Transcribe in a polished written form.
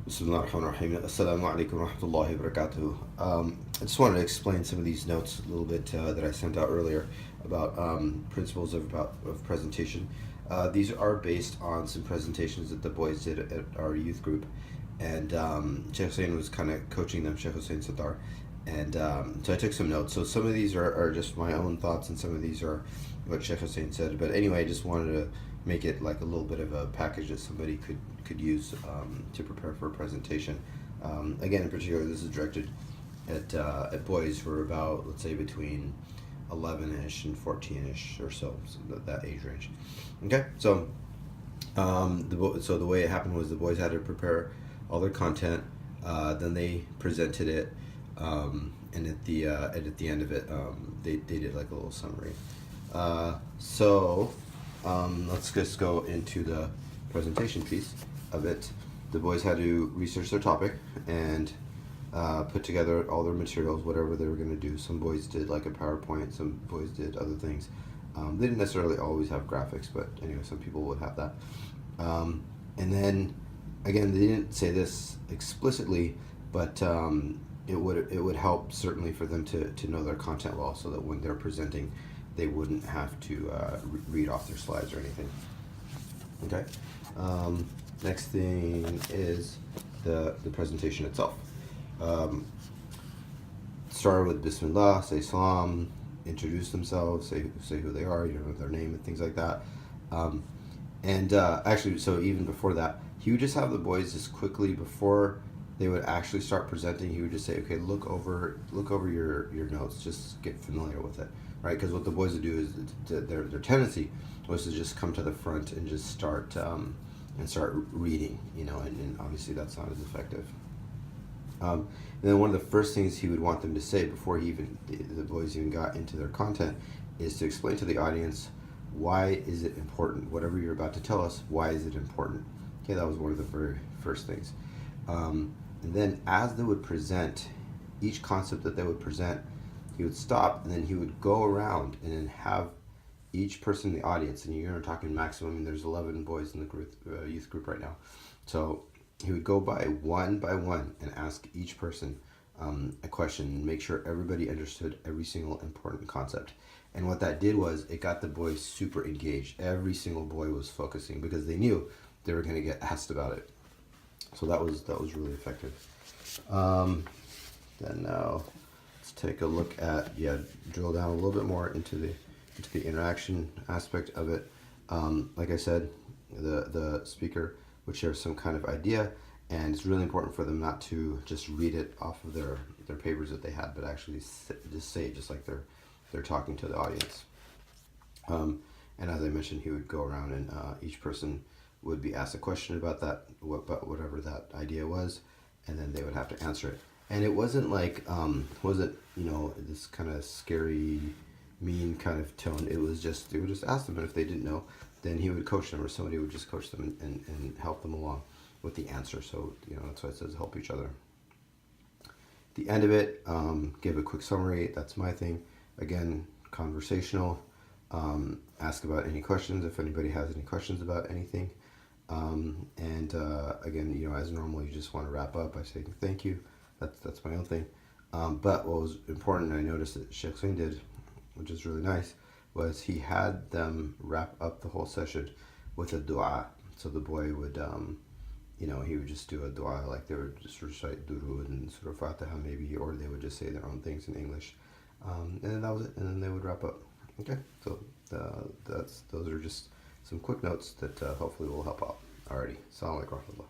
Bismillahirrahmanirrahim. Assalamu alaikum wa rahmatullahi wa barakatuh. I just wanted to explain some of these notes a little bit that I sent out earlier about principles of presentation. These are based on some presentations that the boys did at our youth group, and Sheikh Hussein was kind of coaching them, Sheikh Husain Sattar, and so I took some notes. So some of these are just my own thoughts, and some of these are what Sheikh Hussein said. But anyway, I just wanted to make it like a little bit of a package that somebody could use to prepare for a presentation. Again, in particular, this is directed at boys who are about, let's say, between 11-ish and 14-ish or so that age range. Okay, so the way it happened was the boys had to prepare all their content, then they presented it, and at the end of it, they did like a little summary. Let's just go into the presentation piece of it. The boys had to research their topic and put together all their materials, whatever they were going to do. Some boys did like a PowerPoint, some boys did other things. They didn't necessarily always have graphics, but anyway, some people would have that. And then, again, they didn't say this explicitly, but it would help certainly for them to know their content well, so that when they're presenting, they wouldn't have to read off their slides or anything. Okay. Next thing is the presentation itself. Start with Bismillah, say Salam, introduce themselves, say who they are, their name and things like that. Actually, so even before that, he would just have the boys just quickly, before they would actually start presenting, he would just say, okay, look over your notes, just get familiar with it, right? Because what the boys would do is their tendency was to just come to the front and just start reading, and obviously that's not as effective. And then one of the first things he would want them to say before the boys even got into their content is to explain to the audience, why is it important? Whatever you're about to tell us, why is it important? Okay, that was one of the very first things. And then as they would present, each concept that they would present, he would stop, and then he would go around and then have each person in the audience, and you're talking maximum, there's 11 boys in the group, youth group right now. So he would go by one and ask each person a question, and make sure everybody understood every single important concept. And what that did was it got the boys super engaged. Every single boy was focusing because they knew they were going to get asked about it. So that was really effective. Then now let's take a look at, drill down a little bit more into the interaction aspect of it. Like I said, the speaker would share some kind of idea, and it's really important for them not to just read it off of their papers that they had, but actually just say it just like they're talking to the audience. And as I mentioned, he would go around and each person would be asked a question about whatever that idea was, and then they would have to answer it. And it wasn't like this kind of scary, mean kind of tone. It was just, they would just ask them, and if they didn't know, then he would coach them, or somebody would just coach them and help them along with the answer. So that's why it says help each other. At the end of it, give a quick summary. That's my thing. Again, conversational. Ask about any questions if anybody has any questions about anything. Again, as normal, you just want to wrap up by saying thank you. That's my own thing. But what was important, I noticed that Sheikh Hussein did, which is really nice, was he had them wrap up the whole session with a dua. So the boy would, he would just do a dua, like they would just recite Durud and Surah Fatiha maybe, or they would just say their own things in English. And then that was it, and then they would wrap up. Okay, so those are just some quick notes that hopefully will help out. Alrighty, Assalamu alaikum warahmatullah.